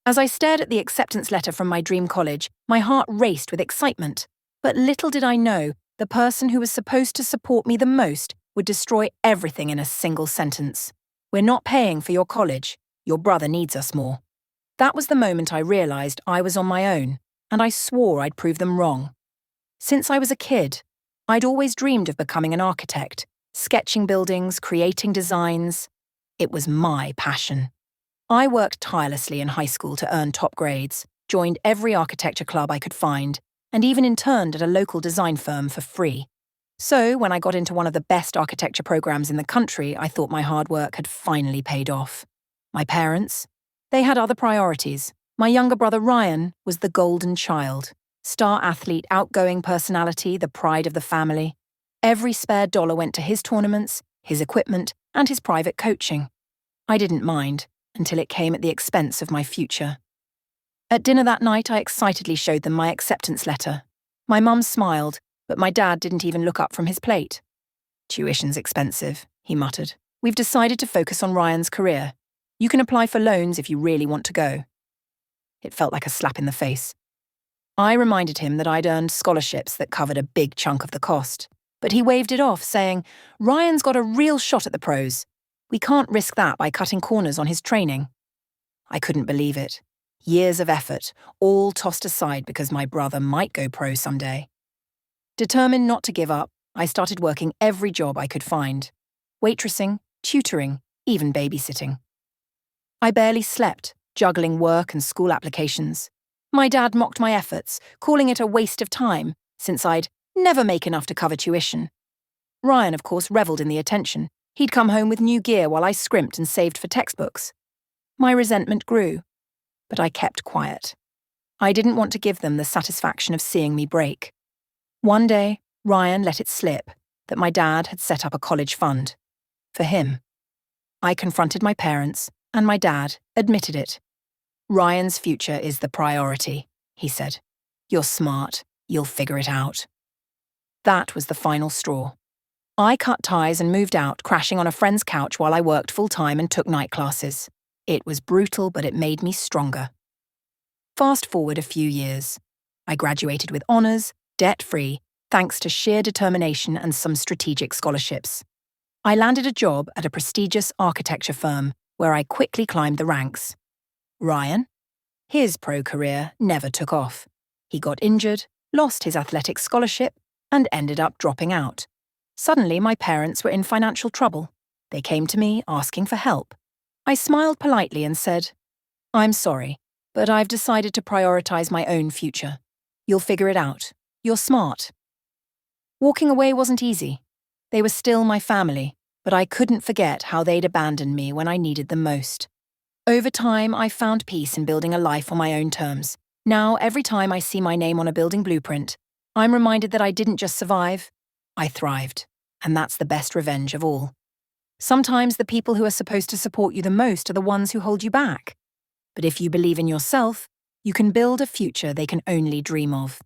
As I stared at the acceptance letter from my dream college, my heart raced with excitement. But little did I know, the person who was supposed to support me the most would destroy everything in a single sentence. "We're not paying for your college. Your brother needs us more." That was the moment I realized I was on my own, and I swore I'd prove them wrong. Since I was a kid, I'd always dreamed of becoming an architect, sketching buildings, creating designs. It was my passion. I worked tirelessly in high school to earn top grades, joined every architecture club I could find, and even interned at a local design firm for free. So, when I got into one of the best architecture programs in the country, I thought my hard work had finally paid off. My parents? They had other priorities. My younger brother Ryan was the golden child. Star athlete, outgoing personality, the pride of the family. Every spare dollar went to his tournaments, his equipment, and his private coaching. I didn't mind, until it came at the expense of my future. At dinner that night, I excitedly showed them my acceptance letter. My mum smiled, but my dad didn't even look up from his plate. "Tuition's expensive," he muttered. "We've decided to focus on Ryan's career. You can apply for loans if you really want to go." It felt like a slap in the face. I reminded him that I'd earned scholarships that covered a big chunk of the cost. But he waved it off, saying, "Ryan's got a real shot at the pros. We can't risk that by cutting corners on his training." I couldn't believe it. Years of effort, all tossed aside because my brother might go pro someday. Determined not to give up, I started working every job I could find. Waitressing, tutoring, even babysitting. I barely slept, juggling work and school applications. My dad mocked my efforts, calling it a waste of time, since I'd never make enough to cover tuition. Ryan, of course, revelled in the attention. He'd come home with new gear while I scrimped and saved for textbooks. My resentment grew, but I kept quiet. I didn't want to give them the satisfaction of seeing me break. One day, Ryan let it slip that my dad had set up a college fund. For him. I confronted my parents, and my dad admitted it. "Ryan's future is the priority," he said. "You're smart. You'll figure it out." That was the final straw. I cut ties and moved out, crashing on a friend's couch while I worked full-time and took night classes. It was brutal, but it made me stronger. Fast forward a few years. I graduated with honours, debt-free, thanks to sheer determination and some strategic scholarships. I landed a job at a prestigious architecture firm where I quickly climbed the ranks. Ryan? His pro career never took off. He got injured, lost his athletic scholarship, and ended up dropping out. Suddenly, my parents were in financial trouble. They came to me asking for help. I smiled politely and said, "I'm sorry, but I've decided to prioritize my own future. You'll figure it out. You're smart." Walking away wasn't easy. They were still my family, but I couldn't forget how they'd abandoned me when I needed them most. Over time, I found peace in building a life on my own terms. Now, every time I see my name on a building blueprint, I'm reminded that I didn't just survive, I thrived. And that's the best revenge of all. Sometimes the people who are supposed to support you the most are the ones who hold you back. But if you believe in yourself, you can build a future they can only dream of.